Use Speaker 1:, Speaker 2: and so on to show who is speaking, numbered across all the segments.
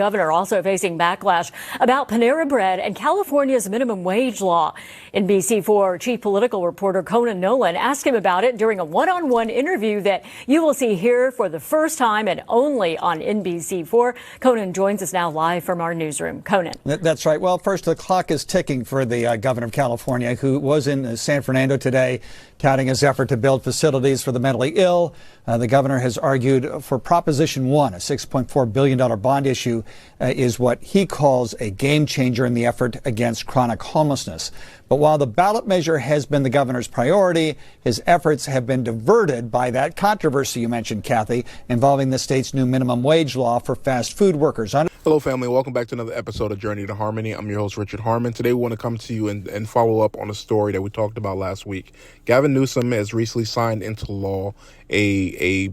Speaker 1: Governor also facing backlash about Panera Bread and California's minimum wage law. NBC4 chief political reporter Conan Nolan asked him about it during a one-on-one interview that you will see here for the first time and only on NBC4. Conan joins us now live from our newsroom. Conan.
Speaker 2: That's right. Well, first, the clock is ticking for the governor of California, who was in San Fernando today, touting his effort to build facilities for the mentally ill. The governor has argued for Proposition 1, a $6.4 billion bond issue, is what he calls a game changer in the effort against chronic homelessness. But while the ballot measure has been the governor's priority, his efforts have been diverted by that controversy you mentioned, Kathy, involving the state's new minimum wage law for fast food workers.
Speaker 3: Hello, family. Welcome back to another episode of Journey to Harmony. I'm your host, Richard Harmon. Today, we want to come to you and follow up on a story that we talked about last week. Gavin Newsom has recently signed into law a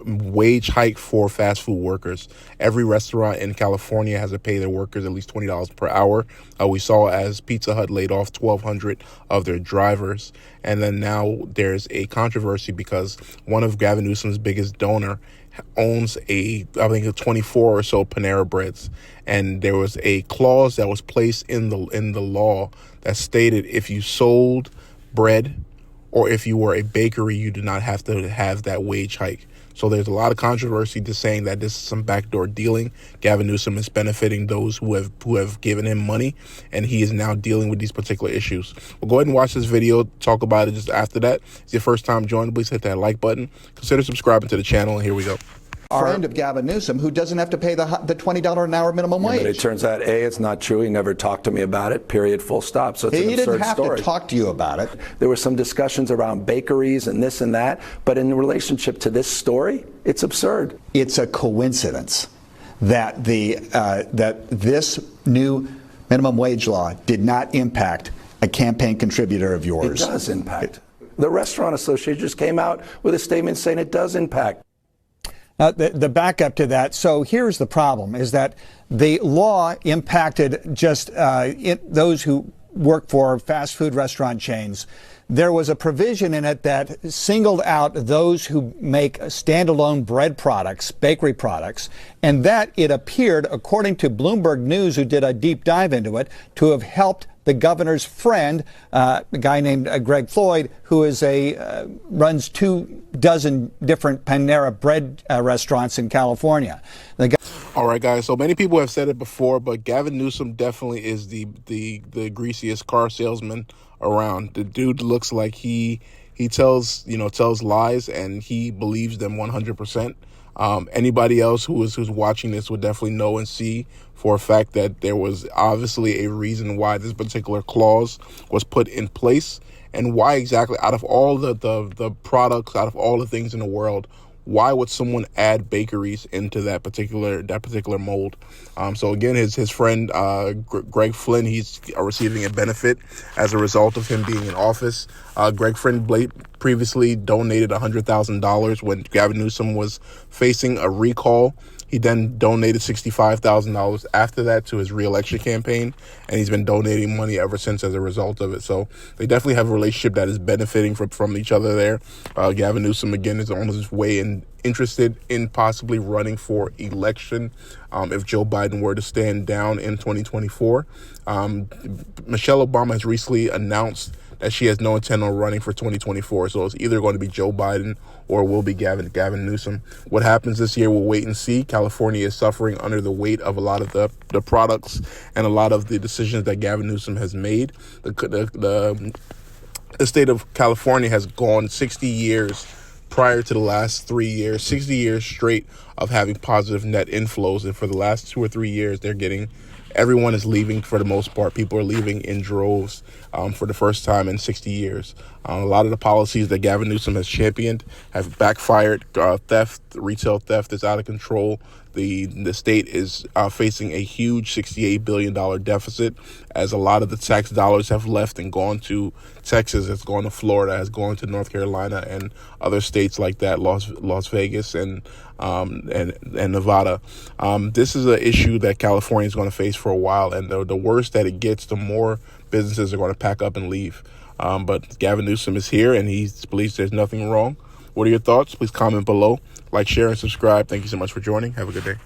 Speaker 3: wage hike for fast food workers. Every restaurant in California has to pay their workers at least $20 per hour. We saw as Pizza Hut laid off 1,200 of their drivers. And then now there's a controversy because one of Gavin Newsom's biggest donor owns I think 24 or so Panera Breads, and there was a clause that was placed in the law that stated if you sold bread or if you were a bakery, you do not have to have that wage hike. So there's a lot of controversy to saying that this is some backdoor dealing. Gavin Newsom is benefiting those who have given him money, and he is now dealing with these particular issues. We'll go ahead and watch this video, talk about it just after that. If it's your first time joining, please hit that like button. Consider subscribing to the channel, and here we go.
Speaker 4: Friend of Gavin Newsom who doesn't have to pay the $20 an hour minimum wage.
Speaker 5: But it turns out, A, it's not true. He never talked to me about it, period, full stop. So it's an absurd story.
Speaker 4: He didn't have to talk to you about it.
Speaker 5: There were some discussions around bakeries and this and that, but in relationship to this story, it's absurd.
Speaker 4: It's a coincidence that that this new minimum wage law did not impact a campaign contributor of yours.
Speaker 5: It does impact. The Restaurant Association just came out with a statement saying it does impact.
Speaker 2: The backup to that, so here's the problem, is that the law impacted just those who work for fast food restaurant chains. There was a provision in it that singled out those who make standalone bread products, bakery products, and that it appeared, according to Bloomberg News, who did a deep dive into it, to have helped the governor's friend, a guy named Greg Floyd, who is runs 24 different Panera Bread restaurants in California.
Speaker 3: All right, guys. So many people have said it before, but Gavin Newsom definitely is the greasiest car salesman around. The dude looks like he tells lies, and he believes them 100%. Anybody else who's watching this would definitely know and see for a fact that there was obviously a reason why this particular clause was put in place, and why exactly, out of all the products, out of all the things in the world, why would someone add bakeries into that particular mold? So again, his friend Greg Flynn, he's receiving a benefit as a result of him being in office. Greg Flynn previously donated $100,000 when Gavin Newsom was facing a recall. He then donated $65,000 after that to his reelection campaign, and he's been donating money ever since as a result of it. So they definitely have a relationship that is benefiting from each other there. Gavin Newsom, again, is on his way and interested in possibly running for election if Joe Biden were to stand down in 2024. Michelle Obama has recently announced that she has no intent on running for 2024. So it's either going to be Joe Biden or will be Gavin Newsom. What happens this year, we'll wait and see. California is suffering under the weight of a lot of the products and a lot of the decisions that Gavin Newsom has made. The state of California has gone 60 years prior to the last 3 years, 60 years straight of having positive net inflows. And for the last 2 or 3 years, everyone is leaving for the most part. People are leaving in droves for the first time in 60 years. A lot of the policies that Gavin Newsom has championed have backfired. Retail theft is out of control. The state is facing a huge $68 billion deficit, as a lot of the tax dollars have left and gone to Texas, has gone to Florida, has gone to North Carolina and other states like that, Las Vegas and Nevada. This is an issue that California is going to face for a while, and the worse that it gets, the more businesses are going to pack up and leave. But Gavin Newsom is here, and he believes there's nothing wrong. What are your thoughts? Please comment below. Like, share, and subscribe. Thank you so much for joining. Have a good day.